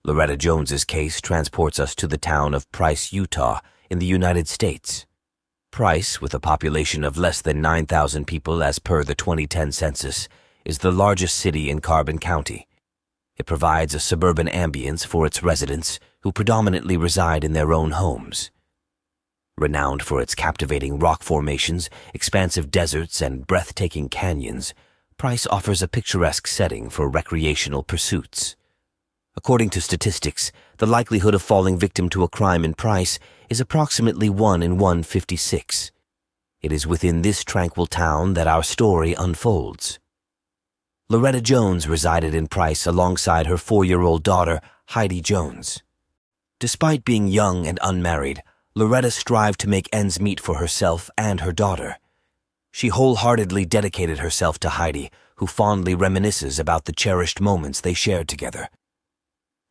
Loretta Jones's case transports us to the town of Price, Utah, in the United States. Price, with a population of less than 9,000 people as per the 2010 census, is the largest city in Carbon County. It provides a suburban ambience for its residents, who predominantly reside in their own homes. Renowned for its captivating rock formations, expansive deserts, and breathtaking canyons, Price offers a picturesque setting for recreational pursuits. According to statistics, the likelihood of falling victim to a crime in Price is approximately 1 in 156. It is within this tranquil town that our story unfolds. Loretta Jones resided in Price alongside her 4-year-old daughter, Heidi Jones. Despite being young and unmarried, Loretta strived to make ends meet for herself and her daughter. She wholeheartedly dedicated herself to Heidi, who fondly reminisces about the cherished moments they shared together.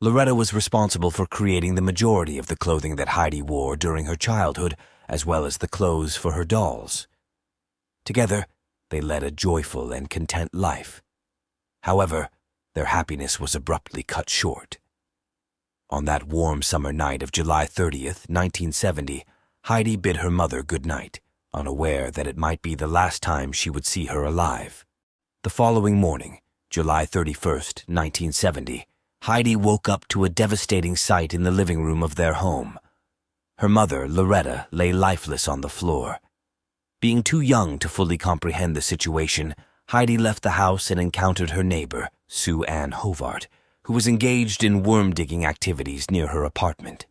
Loretta was responsible for creating the majority of the clothing that Heidi wore during her childhood, as well as the clothes for her dolls. Together, they led a joyful and content life. However, their happiness was abruptly cut short. On that warm summer night of July 30th, 1970, Heidi bid her mother good night, unaware that it might be the last time she would see her alive. The following morning, July 31st, 1970, Heidi woke up to a devastating sight in the living room of their home. Her mother, Loretta, lay lifeless on the floor. Being too young to fully comprehend the situation, Heidi left the house and encountered her neighbor, Sue Ann Hovart, who was engaged in worm-digging activities near her apartment.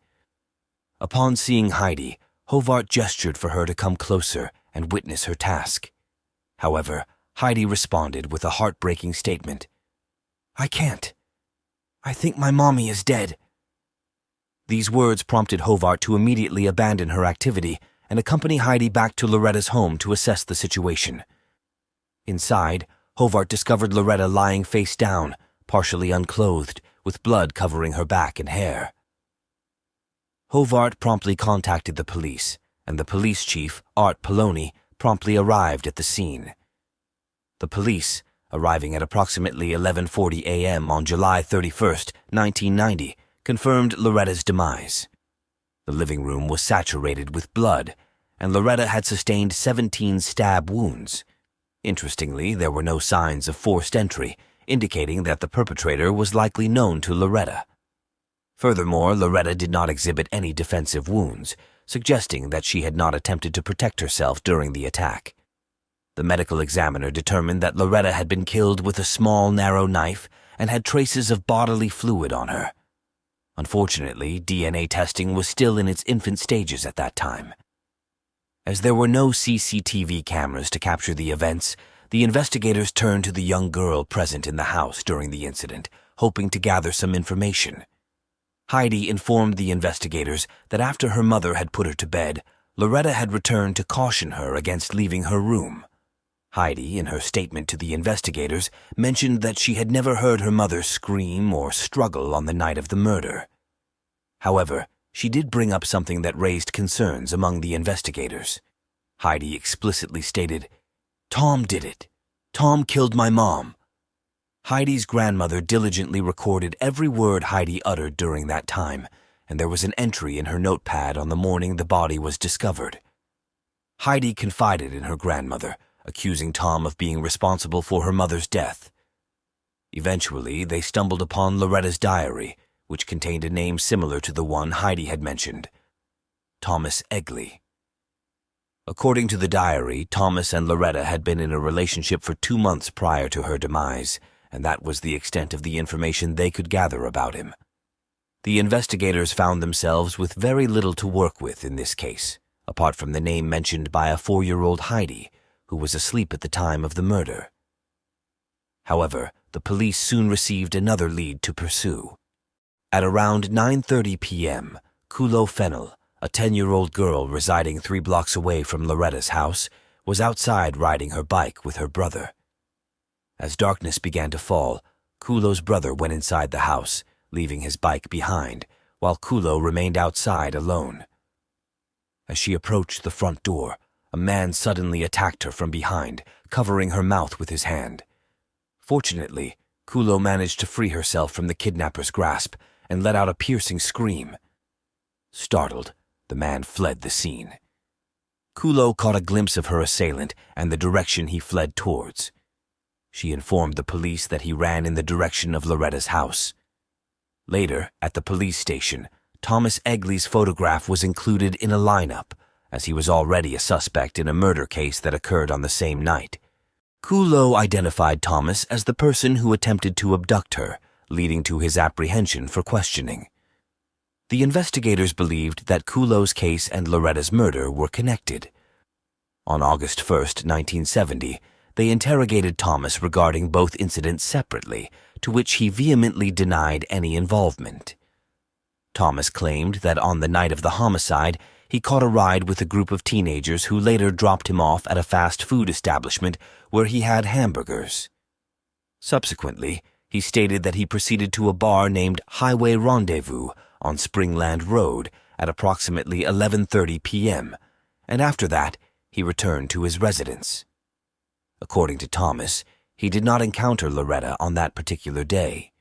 Upon seeing Heidi, Hovart gestured for her to come closer and witness her task. However, Heidi responded with a heartbreaking statement. "I can't. I think my mommy is dead." These words prompted Hovart to immediately abandon her activity and accompany Heidi back to Loretta's home to assess the situation. Inside, Hovart discovered Loretta lying face down, partially unclothed, with blood covering her back and hair. Hovart promptly contacted the police, and the police chief, Art Poloni, promptly arrived at the scene. The police, arriving at approximately 11:40 a.m. on July 31st, 1990, confirmed Loretta's demise. The living room was saturated with blood, and Loretta had sustained 17 stab wounds. Interestingly, there were no signs of forced entry, indicating that the perpetrator was likely known to Loretta. Furthermore, Loretta did not exhibit any defensive wounds, suggesting that she had not attempted to protect herself during the attack. The medical examiner determined that Loretta had been killed with a small, narrow knife and had traces of bodily fluid on her. Unfortunately, DNA testing was still in its infant stages at that time. As there were no CCTV cameras to capture the events, the investigators turned to the young girl present in the house during the incident, hoping to gather some information. Heidi informed the investigators that after her mother had put her to bed, Loretta had returned to caution her against leaving her room. Heidi, in her statement to the investigators, mentioned that she had never heard her mother scream or struggle on the night of the murder. However, she did bring up something that raised concerns among the investigators. Heidi explicitly stated, "Tom did it. Tom killed my mom." Heidi's grandmother diligently recorded every word Heidi uttered during that time, and there was an entry in her notepad on the morning the body was discovered. Heidi confided in her grandmother, accusing Tom of being responsible for her mother's death. Eventually, they stumbled upon Loretta's diary, which contained a name similar to the one Heidi had mentioned, Thomas Egley. According to the diary, Thomas and Loretta had been in a relationship for 2 months prior to her demise, and that was the extent of the information they could gather about him. The investigators found themselves with very little to work with in this case, apart from the name mentioned by a 4-year-old Heidi, who was asleep at the time of the murder. However, the police soon received another lead to pursue. At around 9:30 p.m., Kulo Fennell, a 10-year-old girl residing 3 blocks away from Loretta's house, was outside riding her bike with her brother. As darkness began to fall, Kulo's brother went inside the house, leaving his bike behind, while Kulo remained outside alone. As she approached the front door, a man suddenly attacked her from behind, covering her mouth with his hand. Fortunately, Kulo managed to free herself from the kidnapper's grasp, and let out a piercing scream. Startled, the man fled the scene. Kulo caught a glimpse of her assailant and the direction he fled towards. She informed the police that he ran in the direction of Loretta's house. Later, at the police station, Thomas Egley's photograph was included in a lineup, as he was already a suspect in a murder case that occurred on the same night. Kulo identified Thomas as the person who attempted to abduct her, leading to his apprehension for questioning. The investigators believed that Kulo's case and Loretta's murder were connected. On August 1, 1970, they interrogated Thomas regarding both incidents separately, to which he vehemently denied any involvement. Thomas claimed that on the night of the homicide, he caught a ride with a group of teenagers who later dropped him off at a fast food establishment where he had hamburgers. Subsequently, he stated that he proceeded to a bar named Highway Rendezvous on Springland Road at approximately 11:30 p.m., and after that, he returned to his residence. According to Thomas, he did not encounter Loretta on that particular day.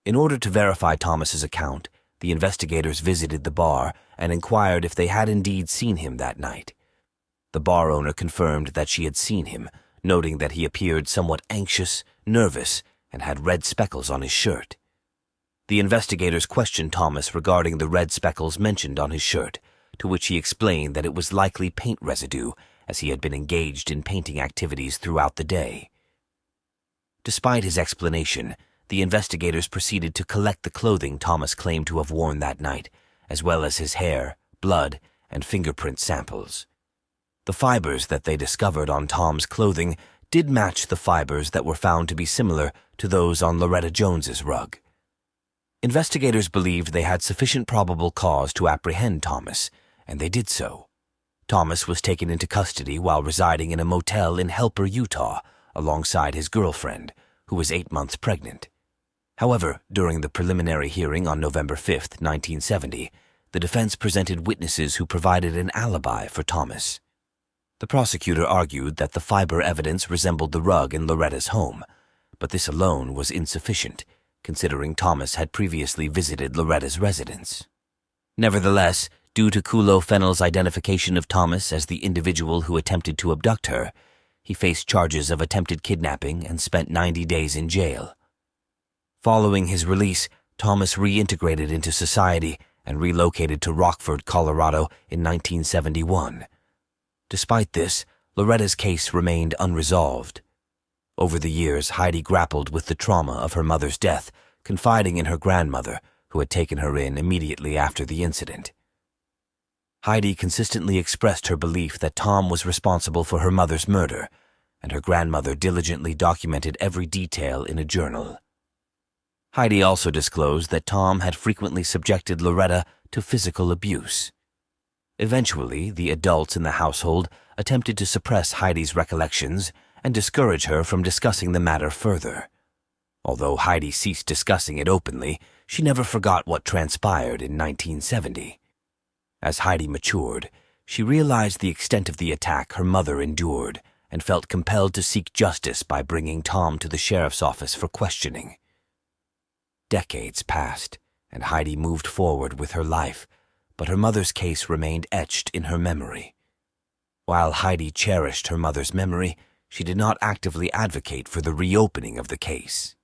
In order to verify Thomas's account, the investigators visited the bar and inquired if they had indeed seen him that night. The bar owner confirmed that she had seen him, noting that he appeared somewhat anxious, nervous, and had red speckles on his shirt. The investigators questioned Thomas regarding the red speckles mentioned on his shirt, to which he explained that it was likely paint residue, as he had been engaged in painting activities throughout the day. Despite his explanation, the investigators proceeded to collect the clothing Thomas claimed to have worn that night, as well as his hair, blood, and fingerprint samples. The fibers that they discovered on Tom's clothing did match the fibers that were found to be similar to those on Loretta Jones's rug. Investigators believed they had sufficient probable cause to apprehend Thomas, and they did so. Thomas was taken into custody while residing in a motel in Helper, Utah, alongside his girlfriend, who was 8 months pregnant. However, during the preliminary hearing on November 5, 1970, the defense presented witnesses who provided an alibi for Thomas. The prosecutor argued that the fiber evidence resembled the rug in Loretta's home, but this alone was insufficient, considering Thomas had previously visited Loretta's residence. Nevertheless, due to Kulo Fennell's identification of Thomas as the individual who attempted to abduct her, he faced charges of attempted kidnapping and spent 90 days in jail. Following his release, Thomas reintegrated into society and relocated to Rockford, Colorado in 1971. Despite this, Loretta's case remained unresolved. Over the years, Heidi grappled with the trauma of her mother's death, confiding in her grandmother, who had taken her in immediately after the incident. Heidi consistently expressed her belief that Tom was responsible for her mother's murder, and her grandmother diligently documented every detail in a journal. Heidi also disclosed that Tom had frequently subjected Loretta to physical abuse. Eventually, the adults in the household attempted to suppress Heidi's recollections and discourage her from discussing the matter further. Although Heidi ceased discussing it openly, she never forgot what transpired in 1970. As Heidi matured, she realized the extent of the attack her mother endured and felt compelled to seek justice by bringing Tom to the sheriff's office for questioning. Decades passed, and Heidi moved forward with her life, but her mother's case remained etched in her memory. While Heidi cherished her mother's memory, she did not actively advocate for the reopening of the case.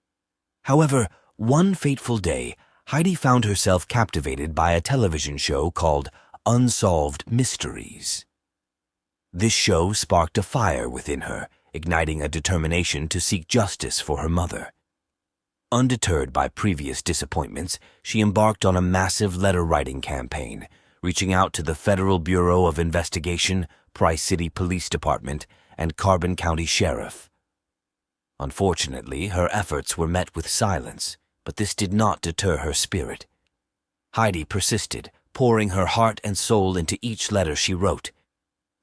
However, one fateful day, Heidi found herself captivated by a television show called Unsolved Mysteries. This show sparked a fire within her, igniting a determination to seek justice for her mother. Undeterred by previous disappointments, she embarked on a massive letter-writing campaign, reaching out to the Federal Bureau of Investigation, Price City Police Department, and Carbon County Sheriff. Unfortunately, her efforts were met with silence, but this did not deter her spirit. Heidi persisted, pouring her heart and soul into each letter she wrote.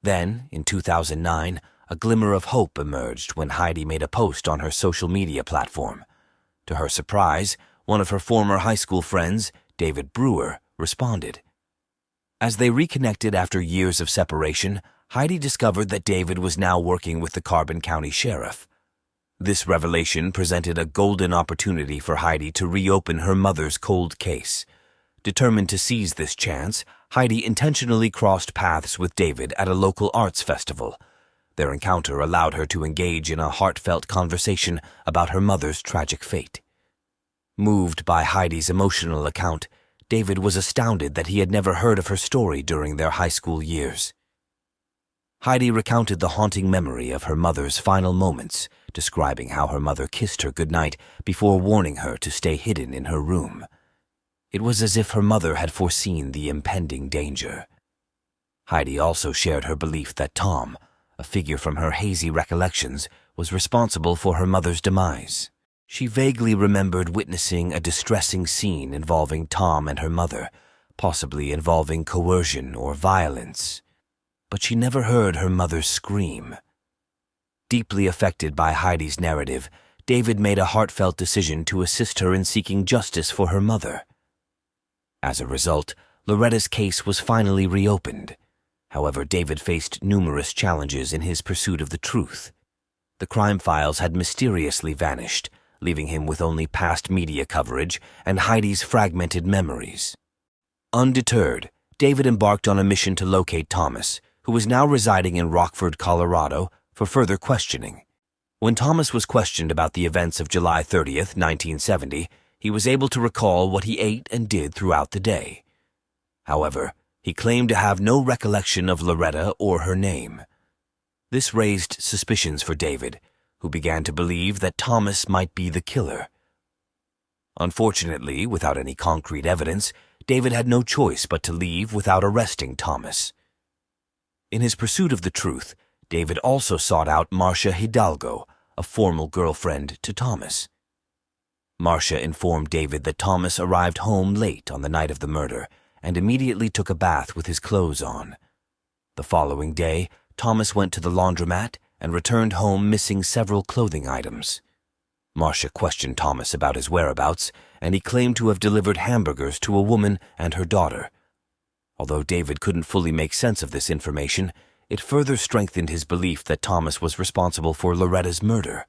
Then, in 2009, a glimmer of hope emerged when Heidi made a post on her social media platform. To her surprise, one of her former high school friends, David Brewer, responded. As they reconnected after years of separation, Heidi discovered that David was now working with the Carbon County Sheriff. This revelation presented a golden opportunity for Heidi to reopen her mother's cold case. Determined to seize this chance, Heidi intentionally crossed paths with David at a local arts festival. Their encounter allowed her to engage in a heartfelt conversation about her mother's tragic fate. Moved by Heidi's emotional account, David was astounded that he had never heard of her story during their high school years. Heidi recounted the haunting memory of her mother's final moments, describing how her mother kissed her goodnight before warning her to stay hidden in her room. It was as if her mother had foreseen the impending danger. Heidi also shared her belief that Tom, a figure from her hazy recollections, was responsible for her mother's demise. She vaguely remembered witnessing a distressing scene involving Tom and her mother, possibly involving coercion or violence. But she never heard her mother scream. Deeply affected by Heidi's narrative, David made a heartfelt decision to assist her in seeking justice for her mother. As a result, Loretta's case was finally reopened. However, David faced numerous challenges in his pursuit of the truth. The crime files had mysteriously vanished, leaving him with only past media coverage and Heidi's fragmented memories. Undeterred, David embarked on a mission to locate Thomas, who was now residing in Rockford, Colorado, for further questioning. When Thomas was questioned about the events of July 30th, 1970, he was able to recall what he ate and did throughout the day. However, he claimed to have no recollection of Loretta or her name. This raised suspicions for David, who began to believe that Thomas might be the killer. Unfortunately, without any concrete evidence, David had no choice but to leave without arresting Thomas. In his pursuit of the truth, David also sought out Marcia Hidalgo, a former girlfriend to Thomas. Marcia informed David that Thomas arrived home late on the night of the murder and immediately took a bath with his clothes on. The following day, Thomas went to the laundromat and returned home missing several clothing items. Marcia questioned Thomas about his whereabouts, and he claimed to have delivered hamburgers to a woman and her daughter. Although David couldn't fully make sense of this information, it further strengthened his belief that Thomas was responsible for Loretta's murder.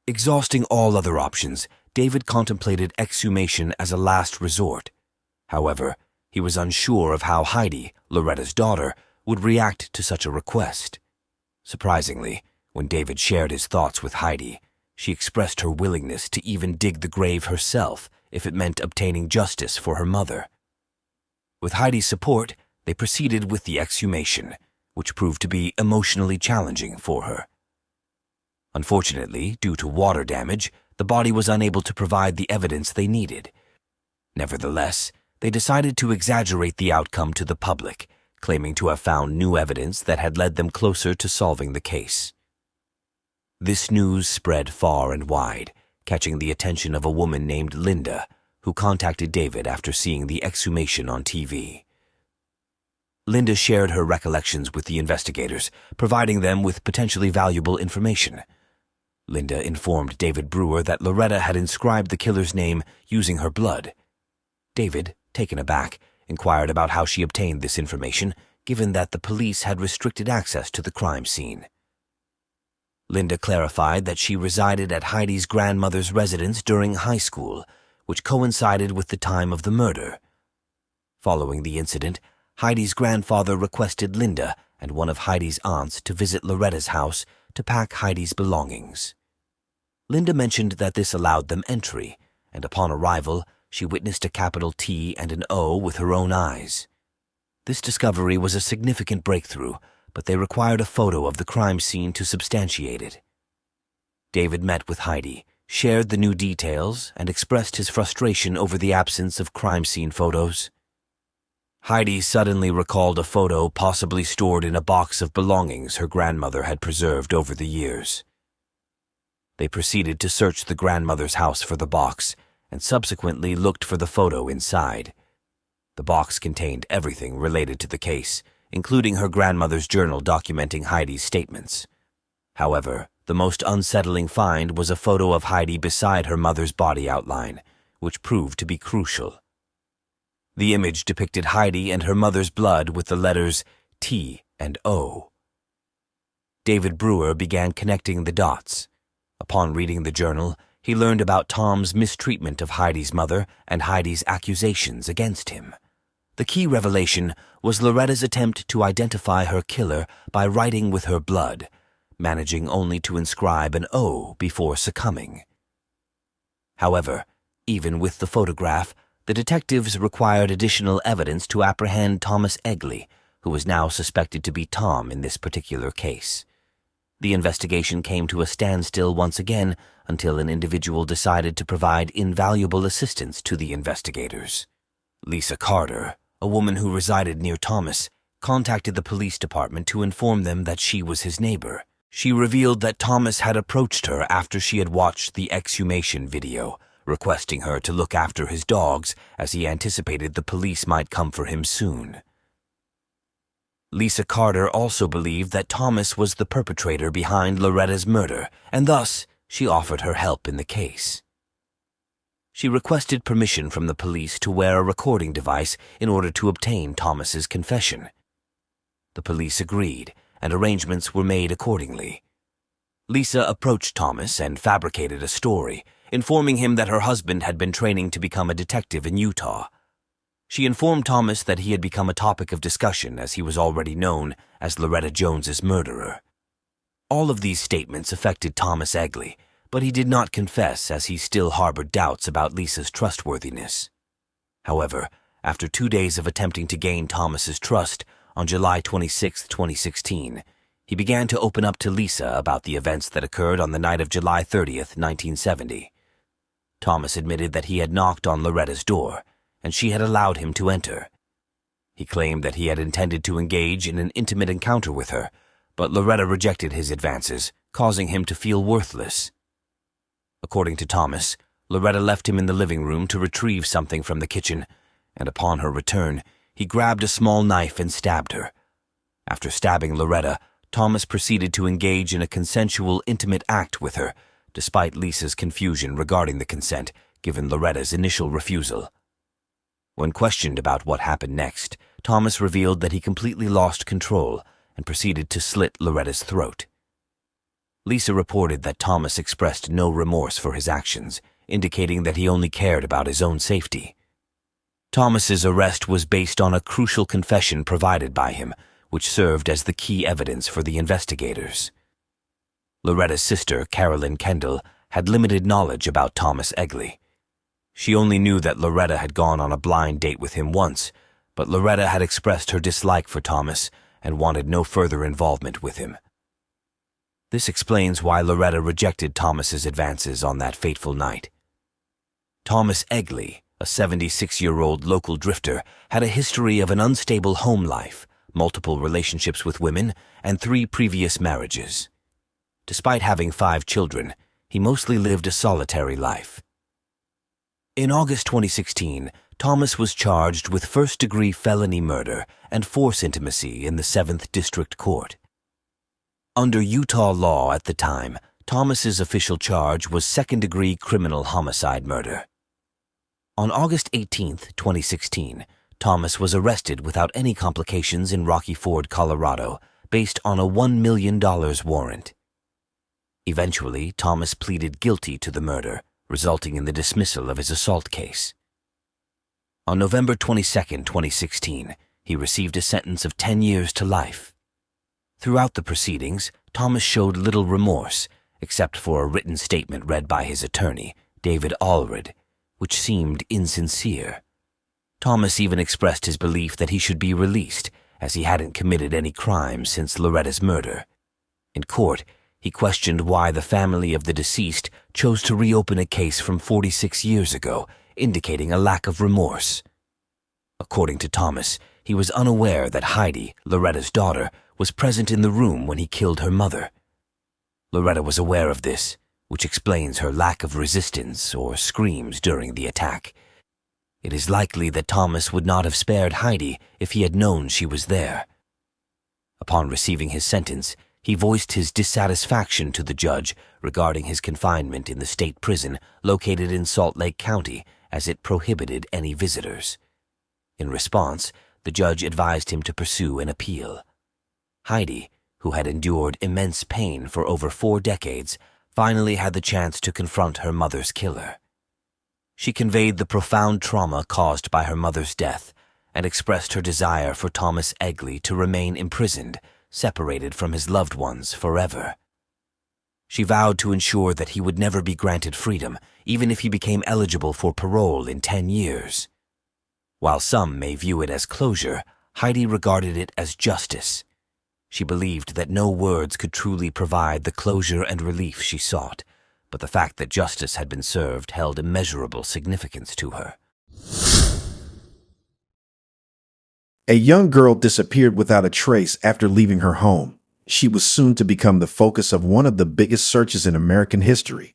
Exhausting all other options, David contemplated exhumation as a last resort. However, he was unsure of how Heidi, Loretta's daughter, would react to such a request. Surprisingly, when David shared his thoughts with Heidi, she expressed her willingness to even dig the grave herself if it meant obtaining justice for her mother. With Heidi's support, they proceeded with the exhumation, which proved to be emotionally challenging for her. Unfortunately, due to water damage, the body was unable to provide the evidence they needed. Nevertheless, they decided to exaggerate the outcome to the public, claiming to have found new evidence that had led them closer to solving the case. This news spread far and wide, catching the attention of a woman named Linda, who contacted David after seeing the exhumation on TV. Linda shared her recollections with the investigators, providing them with potentially valuable information. Linda informed David Brewer that Loretta had inscribed the killer's name using her blood. David, taken aback, inquired about how she obtained this information, given that the police had restricted access to the crime scene. Linda clarified that she resided at Heidi's grandmother's residence during high school, which coincided with the time of the murder. Following the incident, Heidi's grandfather requested Linda and one of Heidi's aunts to visit Loretta's house to pack Heidi's belongings. Linda mentioned that this allowed them entry, and upon arrival, she witnessed a capital T and an O with her own eyes. This discovery was a significant breakthrough, but they required a photo of the crime scene to substantiate it. David met with Heidi, shared the new details, and expressed his frustration over the absence of crime scene photos. Heidi suddenly recalled a photo possibly stored in a box of belongings her grandmother had preserved over the years. They proceeded to search the grandmother's house for the box, and subsequently looked for the photo inside. The box contained everything related to the case, including her grandmother's journal documenting Heidi's statements. However, the most unsettling find was a photo of Heidi beside her mother's body outline, which proved to be crucial. The image depicted Heidi and her mother's blood with the letters T and O. David Brewer began connecting the dots. Upon reading the journal, he learned about Tom's mistreatment of Heidi's mother and Heidi's accusations against him. The key revelation was Loretta's attempt to identify her killer by writing with her blood, managing only to inscribe an O before succumbing. However, even with the photograph, the detectives required additional evidence to apprehend Thomas Egley, who was now suspected to be Tom in this particular case. The investigation came to a standstill once again until an individual decided to provide invaluable assistance to the investigators. Lisa Carter, a woman who resided near Thomas, contacted the police department to inform them that she was his neighbor. She revealed that Thomas had approached her after she had watched the Exhumation video, requesting her to look after his dogs as he anticipated the police might come for him soon. Lisa Carter also believed that Thomas was the perpetrator behind Loretta's murder, and thus she offered her help in the case. She requested permission from the police to wear a recording device in order to obtain Thomas's confession. The police agreed, and arrangements were made accordingly. Lisa approached Thomas and fabricated a story, informing him that her husband had been training to become a detective in Utah. She informed Thomas that he had become a topic of discussion as he was already known as Loretta Jones's murderer. All of these statements affected Thomas Egley, but he did not confess as he still harbored doubts about Lisa's trustworthiness. However, after 2 days of attempting to gain Thomas's trust, on July 26, 2016, he began to open up to Lisa about the events that occurred on the night of July 30, 1970. Thomas admitted that he had knocked on Loretta's door, and she had allowed him to enter. He claimed that he had intended to engage in an intimate encounter with her, but Loretta rejected his advances, causing him to feel worthless. According to Thomas, Loretta left him in the living room to retrieve something from the kitchen, and upon her return, he grabbed a small knife and stabbed her. After stabbing Loretta, Thomas proceeded to engage in a consensual, intimate act with her, despite Lisa's confusion regarding the consent, given Loretta's initial refusal. When questioned about what happened next, Thomas revealed that he completely lost control and proceeded to slit Loretta's throat. Lisa reported that Thomas expressed no remorse for his actions, indicating that he only cared about his own safety. Thomas's arrest was based on a crucial confession provided by him, which served as the key evidence for the investigators. Loretta's sister, Carolyn Kendall, had limited knowledge about Thomas Egley. She only knew that Loretta had gone on a blind date with him once, but Loretta had expressed her dislike for Thomas and wanted no further involvement with him. This explains why Loretta rejected Thomas's advances on that fateful night. Thomas Egley, a 76-year-old local drifter, had a history of an unstable home life, multiple relationships with women, and 3 previous marriages. Despite having 5 children, he mostly lived a solitary life. In August 2016, Thomas was charged with first-degree felony murder and force intimacy in the 7th District Court. Under Utah law at the time, Thomas's official charge was second-degree criminal homicide murder. On August 18, 2016, Thomas was arrested without any complications in Rocky Ford, Colorado, based on a $1 million warrant. Eventually, Thomas pleaded guilty to the murder, resulting in the dismissal of his assault case. On November 22, 2016, he received a sentence of 10 years to life. Throughout the proceedings, Thomas showed little remorse, except for a written statement read by his attorney, David Allred, which seemed insincere. Thomas even expressed his belief that he should be released, as he hadn't committed any crimes since Loretta's murder. In court, he questioned why the family of the deceased chose to reopen a case from 46 years ago, indicating a lack of remorse. According to Thomas, he was unaware that Heidi, Loretta's daughter, was present in the room when he killed her mother. Loretta was aware of this, which explains her lack of resistance or screams during the attack. It is likely that Thomas would not have spared Heidi if he had known she was there. Upon receiving his sentence, he voiced his dissatisfaction to the judge regarding his confinement in the state prison located in Salt Lake County, as it prohibited any visitors. In response, the judge advised him to pursue an appeal. Heidi, who had endured immense pain for over 4 decades, finally had the chance to confront her mother's killer. She conveyed the profound trauma caused by her mother's death and expressed her desire for Thomas Egley to remain imprisoned, separated from his loved ones forever. She vowed to ensure that he would never be granted freedom, even if he became eligible for parole in 10 years. While some may view it as closure, Heidi regarded it as justice. She believed that no words could truly provide the closure and relief she sought, but the fact that justice had been served held immeasurable significance to her. A young girl disappeared without a trace after leaving her home. She was soon to become the focus of one of the biggest searches in American history.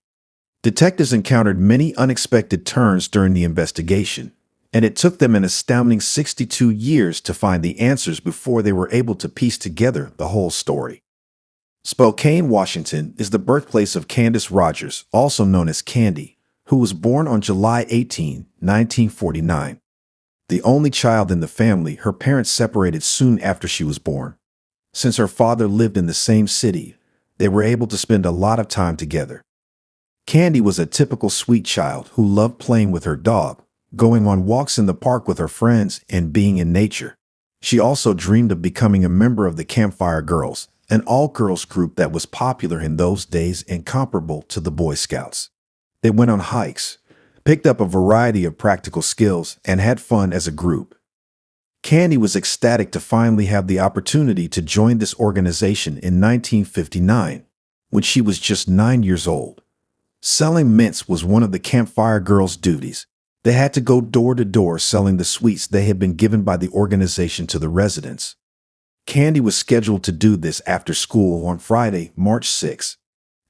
Detectives encountered many unexpected turns during the investigation, and it took them an astounding 62 years to find the answers before they were able to piece together the whole story. Spokane, Washington is the birthplace of Candace Rogers, also known as Candi, who was born on July 18, 1949. The only child in the family, her parents separated soon after she was born. Since her father lived in the same city, they were able to spend a lot of time together. Candi was a typical sweet child who loved playing with her dog, going on walks in the park with her friends, and being in nature. She also dreamed of becoming a member of the Campfire Girls, an all-girls group that was popular in those days and comparable to the Boy Scouts. They went on hikes, picked up a variety of practical skills, and had fun as a group. Candi was ecstatic to finally have the opportunity to join this organization in 1959, when she was just 9 years old. Selling mints was one of the Campfire Girls' duties. They had to go door to door selling the sweets they had been given by the organization to the residents. Candi was scheduled to do this after school on Friday, March 6.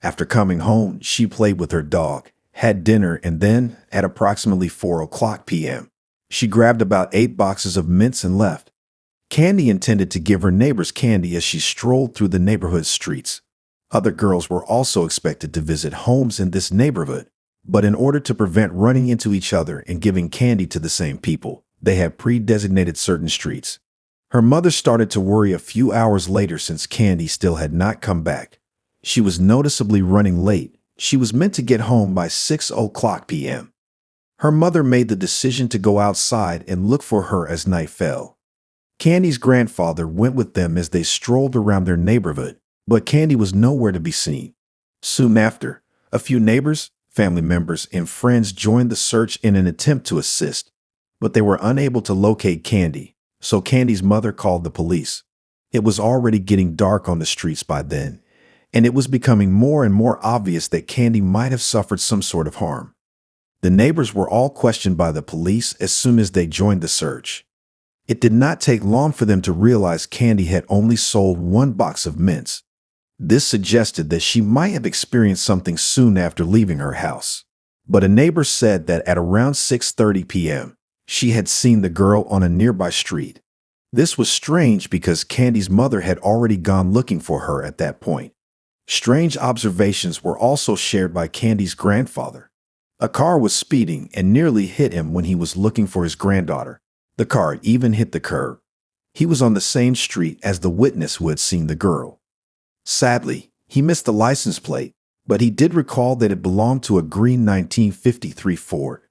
After coming home, she played with her dog, had dinner, and then, at approximately 4:00 p.m., she grabbed about 8 boxes of mints and left. Candi intended to give her neighbors candy as she strolled through the neighborhood streets. Other girls were also expected to visit homes in this neighborhood, but in order to prevent running into each other and giving candy to the same people, they had pre-designated certain streets. Her mother started to worry a few hours later since Candi still had not come back. She was noticeably running late. She was meant to get home by 6:00 p.m. Her mother made the decision to go outside and look for her as night fell. Candi's grandfather went with them as they strolled around their neighborhood, but Candi was nowhere to be seen. Soon after, a few neighbors, family members, and friends joined the search in an attempt to assist, but they were unable to locate Candi, so Candi's mother called the police. It was already getting dark on the streets by then, and it was becoming more and more obvious that Candi might have suffered some sort of harm. The neighbors were all questioned by the police as soon as they joined the search. It did not take long for them to realize Candi had only sold 1 box of mints. This suggested that she might have experienced something soon after leaving her house. But a neighbor said that at around 6:30 p.m., she had seen the girl on a nearby street. This was strange because Candi's mother had already gone looking for her at that point. Strange observations were also shared by Candi's grandfather. A car was speeding and nearly hit him when he was looking for his granddaughter. The car even hit the curb. He was on the same street as the witness who had seen the girl. Sadly, he missed the license plate, but he did recall that it belonged to a green 1953 Ford.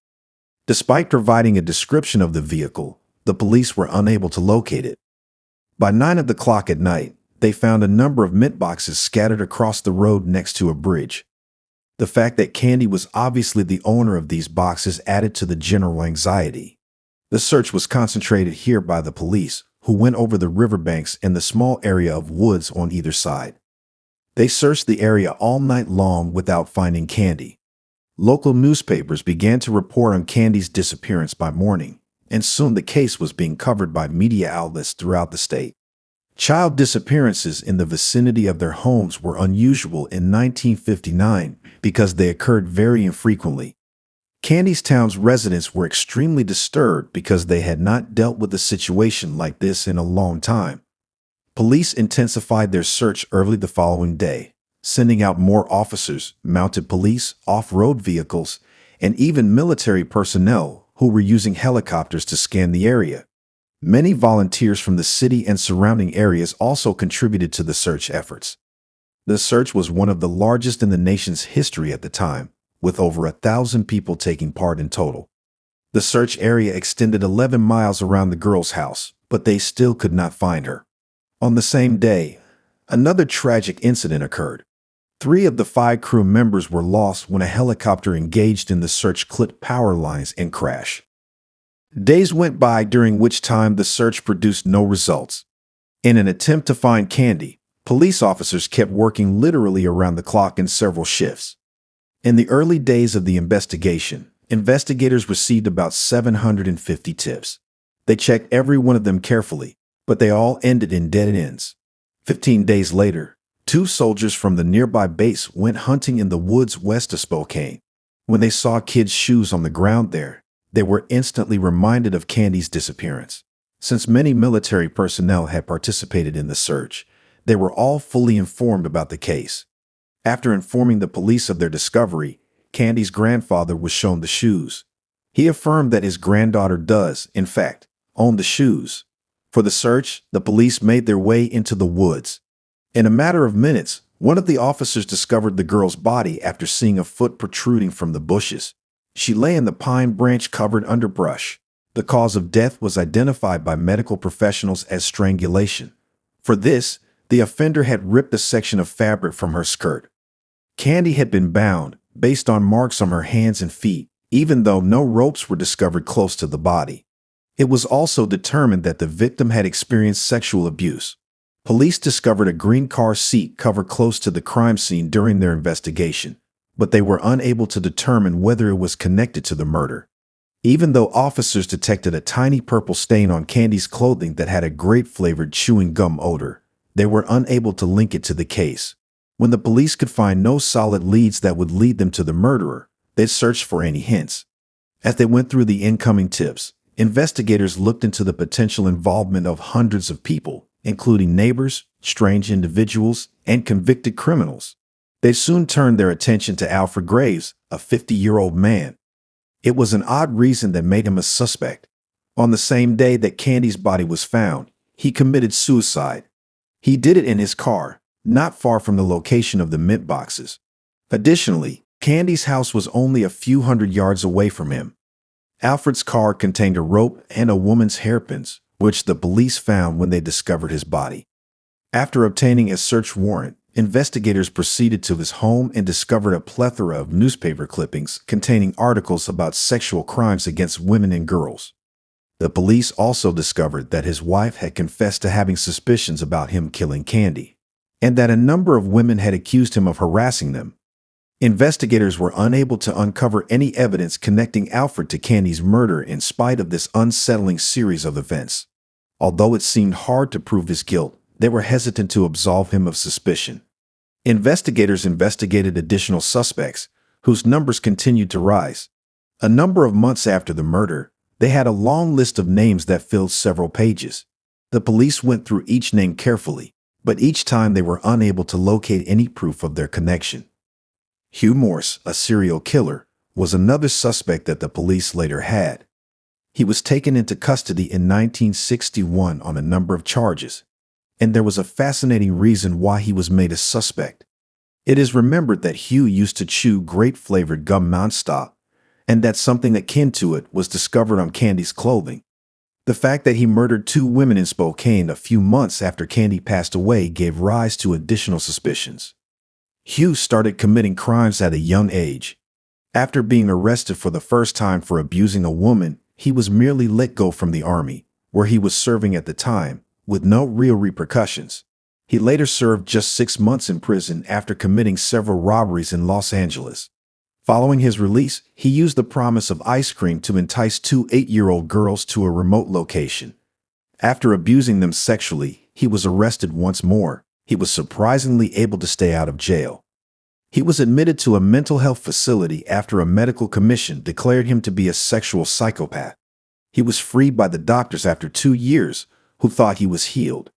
Despite providing a description of the vehicle, the police were unable to locate it. By 9:00 at night, they found a number of mint boxes scattered across the road next to a bridge. The fact that Candi was obviously the owner of these boxes added to the general anxiety. The search was concentrated here by the police, who went over the riverbanks and the small area of woods on either side. They searched the area all night long without finding Candi. Local newspapers began to report on Candi's disappearance by morning, and soon the case was being covered by media outlets throughout the state. Child disappearances in the vicinity of their homes were unusual in 1959 because they occurred very infrequently. Candi's town's residents were extremely disturbed because they had not dealt with a situation like this in a long time. Police intensified their search early the following day, sending out more officers, mounted police, off-road vehicles, and even military personnel who were using helicopters to scan the area. Many volunteers from the city and surrounding areas also contributed to the search efforts. The search was one of the largest in the nation's history at the time, with over 1,000 people taking part in total. The search area extended 11 miles around the girl's house, but they still could not find her. On the same day, another tragic incident occurred. 3 of the 5 crew members were lost when a helicopter engaged in the search clipped power lines and crashed. Days went by during which time the search produced no results. In an attempt to find Candi, police officers kept working literally around the clock in several shifts. In the early days of the investigation, investigators received about 750 tips. They checked every one of them carefully, but they all ended in dead ends. 15 days later, 2 soldiers from the nearby base went hunting in the woods west of Spokane. When they saw kids' shoes on the ground there, they were instantly reminded of Candi's disappearance. Since many military personnel had participated in the search, they were all fully informed about the case. After informing the police of their discovery, Candi's grandfather was shown the shoes. He affirmed that his granddaughter does, in fact, own the shoes. For the search, the police made their way into the woods. In a matter of minutes, one of the officers discovered the girl's body after seeing a foot protruding from the bushes. She lay in the pine branch-covered underbrush. The cause of death was identified by medical professionals as strangulation. For this, the offender had ripped a section of fabric from her skirt. Candi had been bound, based on marks on her hands and feet, even though no ropes were discovered close to the body. It was also determined that the victim had experienced sexual abuse. Police discovered a green car seat cover close to the crime scene during their investigation, but they were unable to determine whether it was connected to the murder. Even though officers detected a tiny purple stain on Candi's clothing that had a grape-flavored chewing gum odor, they were unable to link it to the case. When the police could find no solid leads that would lead them to the murderer, they searched for any hints. As they went through the incoming tips, investigators looked into the potential involvement of hundreds of people, including neighbors, strange individuals, and convicted criminals. They soon turned their attention to Alfred Graves, a 50-year-old man. It was an odd reason that made him a suspect. On the same day that Candi's body was found, he committed suicide. He did it in his car, not far from the location of the mint boxes. Additionally, Candi's house was only a few hundred yards away from him. Alfred's car contained a rope and a woman's hairpins, which the police found when they discovered his body. After obtaining a search warrant, investigators proceeded to his home and discovered a plethora of newspaper clippings containing articles about sexual crimes against women and girls. The police also discovered that his wife had confessed to having suspicions about him killing Candi, and that a number of women had accused him of harassing them. Investigators were unable to uncover any evidence connecting Alfred to Candi's murder in spite of this unsettling series of events. Although it seemed hard to prove his guilt, they were hesitant to absolve him of suspicion. Investigators investigated additional suspects, whose numbers continued to rise. A number of months after the murder, they had a long list of names that filled several pages. The police went through each name carefully, but each time they were unable to locate any proof of their connection. Hugh Morse, a serial killer, was another suspect that the police later had. He was taken into custody in 1961 on a number of charges, and there was a fascinating reason why he was made a suspect. It is remembered that Hugh used to chew grape-flavored gum nonstop, and that something akin to it was discovered on Candi's clothing. The fact that he murdered 2 women in Spokane a few months after Candi passed away gave rise to additional suspicions. Hugh started committing crimes at a young age. After being arrested for the first time for abusing a woman, he was merely let go from the army, where he was serving at the time, with no real repercussions. He later served just 6 months in prison after committing several robberies in Los Angeles. Following his release, he used the promise of ice cream to entice 2 8-year-old girls to a remote location. After abusing them sexually, he was arrested once more. He was surprisingly able to stay out of jail. He was admitted to a mental health facility after a medical commission declared him to be a sexual psychopath. He was freed by the doctors after 2 years, who thought he was healed.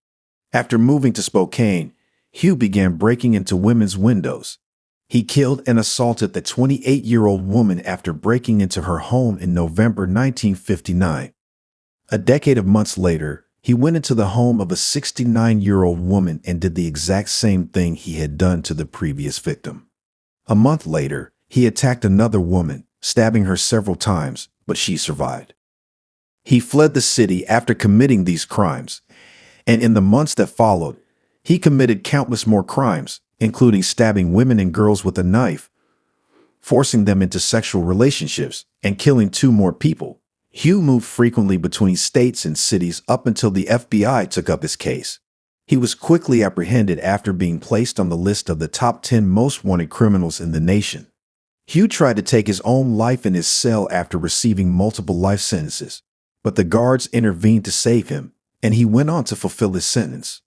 After moving to Spokane, Hugh began breaking into women's windows. He killed and assaulted the 28-year-old woman after breaking into her home in November 1959. A decade of months later, He went into the home of a 69-year-old woman and did the exact same thing he had done to the previous victim. A month later, he attacked another woman, stabbing her several times, but she survived. He fled the city after committing these crimes, and in the months that followed, he committed countless more crimes, including stabbing women and girls with a knife, forcing them into sexual relationships, and killing 2 more people. Hugh moved frequently between states and cities up until the FBI took up his case. He was quickly apprehended after being placed on the list of the top 10 most wanted criminals in the nation. Hugh tried to take his own life in his cell after receiving multiple life sentences, but the guards intervened to save him, and he went on to fulfill his sentence.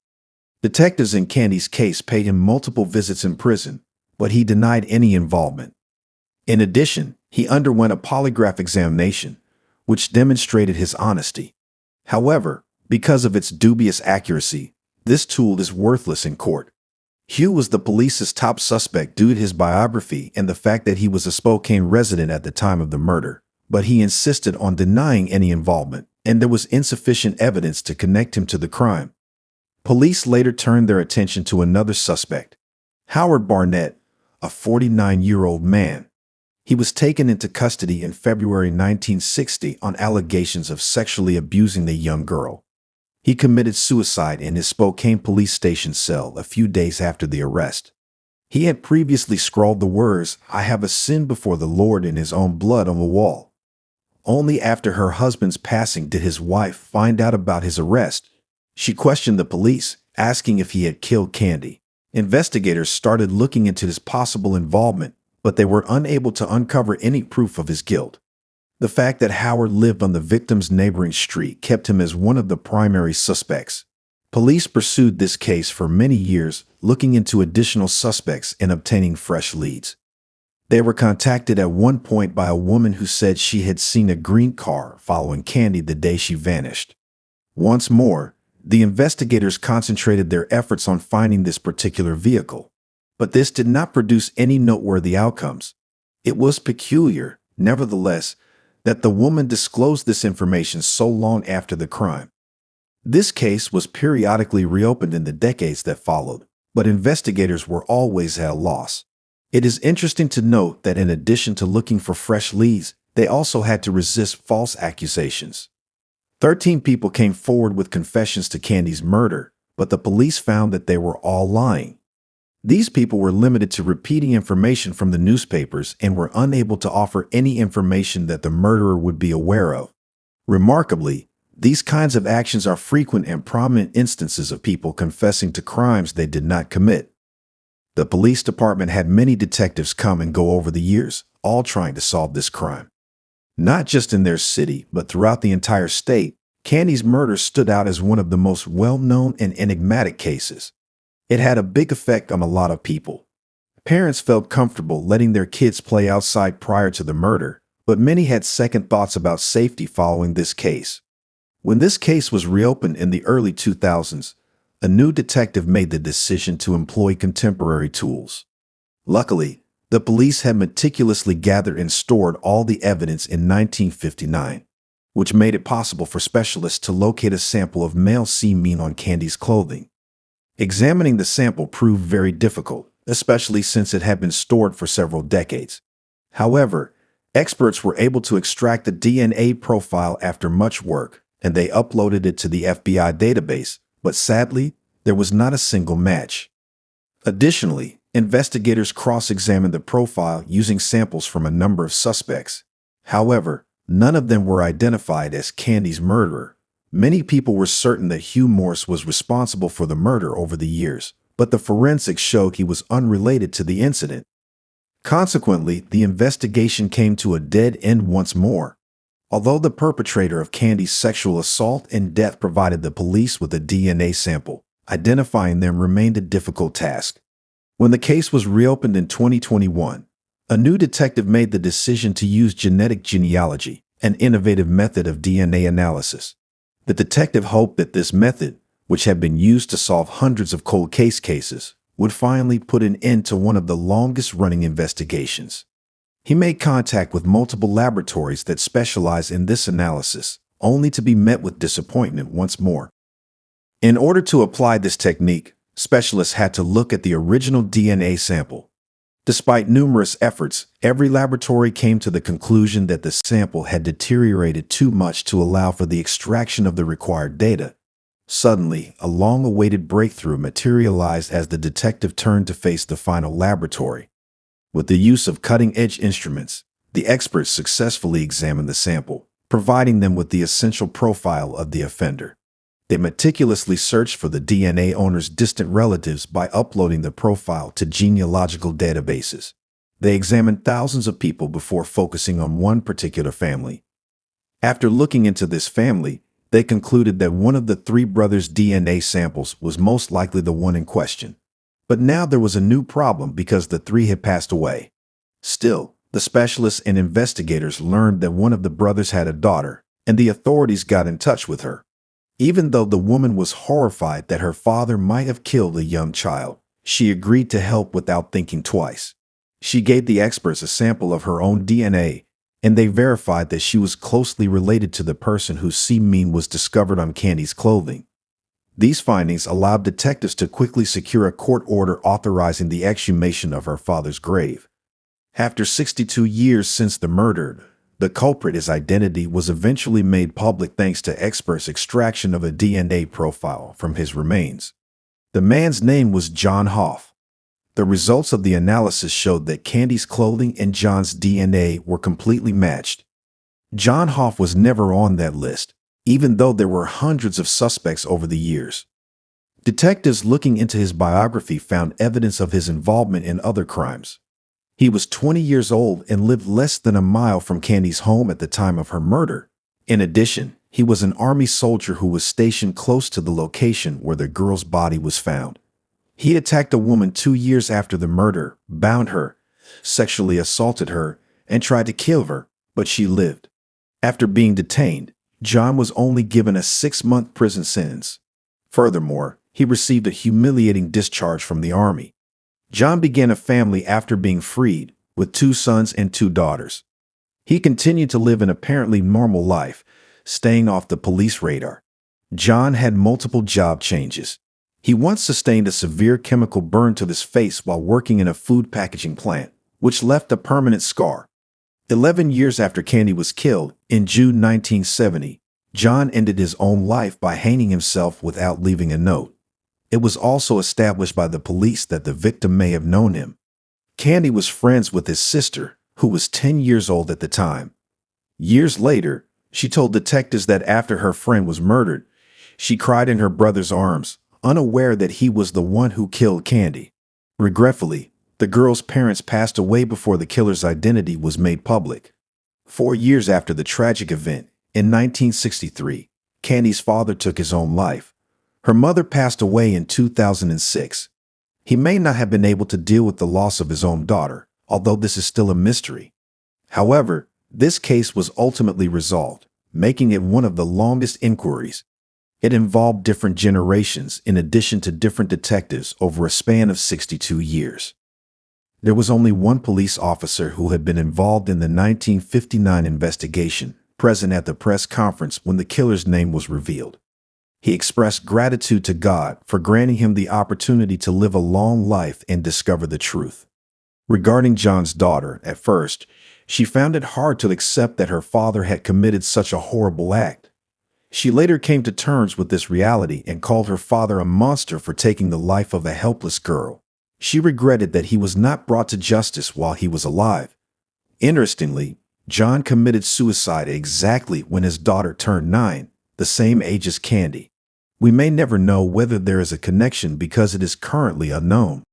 Detectives in Candi's case paid him multiple visits in prison, but he denied any involvement. In addition, he underwent a polygraph examination, which demonstrated his honesty. However, because of its dubious accuracy, this tool is worthless in court. Hugh was the police's top suspect due to his biography and the fact that he was a Spokane resident at the time of the murder, but he insisted on denying any involvement, and there was insufficient evidence to connect him to the crime. Police later turned their attention to another suspect, Howard Barnett, a 49-year-old man. He was taken into custody in February 1960 on allegations of sexually abusing the young girl. He committed suicide in his Spokane police station cell a few days after the arrest. He had previously scrawled the words, "I have a sin before the Lord," in his own blood on the wall. Only after her husband's passing did his wife find out about his arrest. She questioned the police, asking if he had killed Candi. Investigators started looking into his possible involvement, but they were unable to uncover any proof of his guilt. The fact that Howard lived on the victim's neighboring street kept him as one of the primary suspects. Police pursued this case for many years, looking into additional suspects and obtaining fresh leads. They were contacted at one point by a woman who said she had seen a green car following Candi the day she vanished. Once more, the investigators concentrated their efforts on finding this particular vehicle. But this did not produce any noteworthy outcomes. It was peculiar, nevertheless, that the woman disclosed this information so long after the crime. This case was periodically reopened in the decades that followed, but investigators were always at a loss. It is interesting to note that in addition to looking for fresh leads, they also had to resist false accusations. 13 people came forward with confessions to Candi's murder, but the police found that they were all lying. These people were limited to repeating information from the newspapers and were unable to offer any information that the murderer would be aware of. Remarkably, these kinds of actions are frequent and prominent instances of people confessing to crimes they did not commit. The police department had many detectives come and go over the years, all trying to solve this crime. Not just in their city, but throughout the entire state, Candi's murder stood out as one of the most well-known and enigmatic cases. It had a big effect on a lot of people. Parents felt comfortable letting their kids play outside prior to the murder, but many had second thoughts about safety following this case. When this case was reopened in the early 2000s, a new detective made the decision to employ contemporary tools. Luckily, the police had meticulously gathered and stored all the evidence in 1959, which made it possible for specialists to locate a sample of male semen on Candi's clothing. Examining the sample proved very difficult, especially since it had been stored for several decades. However, experts were able to extract the DNA profile after much work, and they uploaded it to the FBI database, but sadly, there was not a single match. Additionally, investigators cross-examined the profile using samples from a number of suspects. However, none of them were identified as Candi's murderer. Many people were certain that Hugh Morse was responsible for the murder over the years, but the forensics showed he was unrelated to the incident. Consequently, the investigation came to a dead end once more. Although the perpetrator of Candi's sexual assault and death provided the police with a DNA sample, identifying them remained a difficult task. When the case was reopened in 2021, a new detective made the decision to use genetic genealogy, an innovative method of DNA analysis. The detective hoped that this method, which had been used to solve hundreds of cold case cases, would finally put an end to one of the longest-running investigations. He made contact with multiple laboratories that specialize in this analysis, only to be met with disappointment once more. In order to apply this technique, specialists had to look at the original DNA sample. Despite numerous efforts, every laboratory came to the conclusion that the sample had deteriorated too much to allow for the extraction of the required data. Suddenly, a long-awaited breakthrough materialized as the detective turned to face the final laboratory. With the use of cutting-edge instruments, the experts successfully examined the sample, providing them with the essential profile of the offender. They meticulously searched for the DNA owner's distant relatives by uploading the profile to genealogical databases. They examined thousands of people before focusing on one particular family. After looking into this family, they concluded that one of the three brothers' DNA samples was most likely the one in question. But now there was a new problem because the three had passed away. Still, the specialists and investigators learned that one of the brothers had a daughter, and the authorities got in touch with her. Even though the woman was horrified that her father might have killed a young child, she agreed to help without thinking twice. She gave the experts a sample of her own DNA, and they verified that she was closely related to the person whose semen was discovered on Candi's clothing. These findings allowed detectives to quickly secure a court order authorizing the exhumation of her father's grave. After 62 years since the murder, the culprit's identity was eventually made public thanks to experts' extraction of a DNA profile from his remains. The man's name was John Hoff. The results of the analysis showed that Candi's clothing and John's DNA were completely matched. John Hoff was never on that list, even though there were hundreds of suspects over the years. Detectives looking into his biography found evidence of his involvement in other crimes. He was 20 years old and lived less than a mile from Candi's home at the time of her murder. In addition, he was an army soldier who was stationed close to the location where the girl's body was found. He attacked a woman 2 years after the murder, bound her, sexually assaulted her, and tried to kill her, but she lived. After being detained, John was only given a 6-month prison sentence. Furthermore, he received a humiliating discharge from the army. John began a family after being freed, with 2 sons and 2 daughters. He continued to live an apparently normal life, staying off the police radar. John had multiple job changes. He once sustained a severe chemical burn to his face while working in a food packaging plant, which left a permanent scar. 11 years after Candi was killed, in June 1970, John ended his own life by hanging himself without leaving a note. It was also established by the police that the victim may have known him. Candi was friends with his sister, who was 10 years old at the time. Years later, she told detectives that after her friend was murdered, she cried in her brother's arms, unaware that he was the one who killed Candi. Regretfully, the girl's parents passed away before the killer's identity was made public. 4 years after the tragic event, in 1963, Candi's father took his own life. Her mother passed away in 2006. He may not have been able to deal with the loss of his own daughter, although this is still a mystery. However, this case was ultimately resolved, making it one of the longest inquiries. It involved different generations in addition to different detectives over a span of 62 years. There was only one police officer who had been involved in the 1959 investigation, present at the press conference when the killer's name was revealed. He expressed gratitude to God for granting him the opportunity to live a long life and discover the truth. Regarding John's daughter, at first, she found it hard to accept that her father had committed such a horrible act. She later came to terms with this reality and called her father a monster for taking the life of a helpless girl. She regretted that he was not brought to justice while he was alive. Interestingly, John committed suicide exactly when his daughter turned 9, the same age as Candi. We may never know whether there is a connection because it is currently unknown.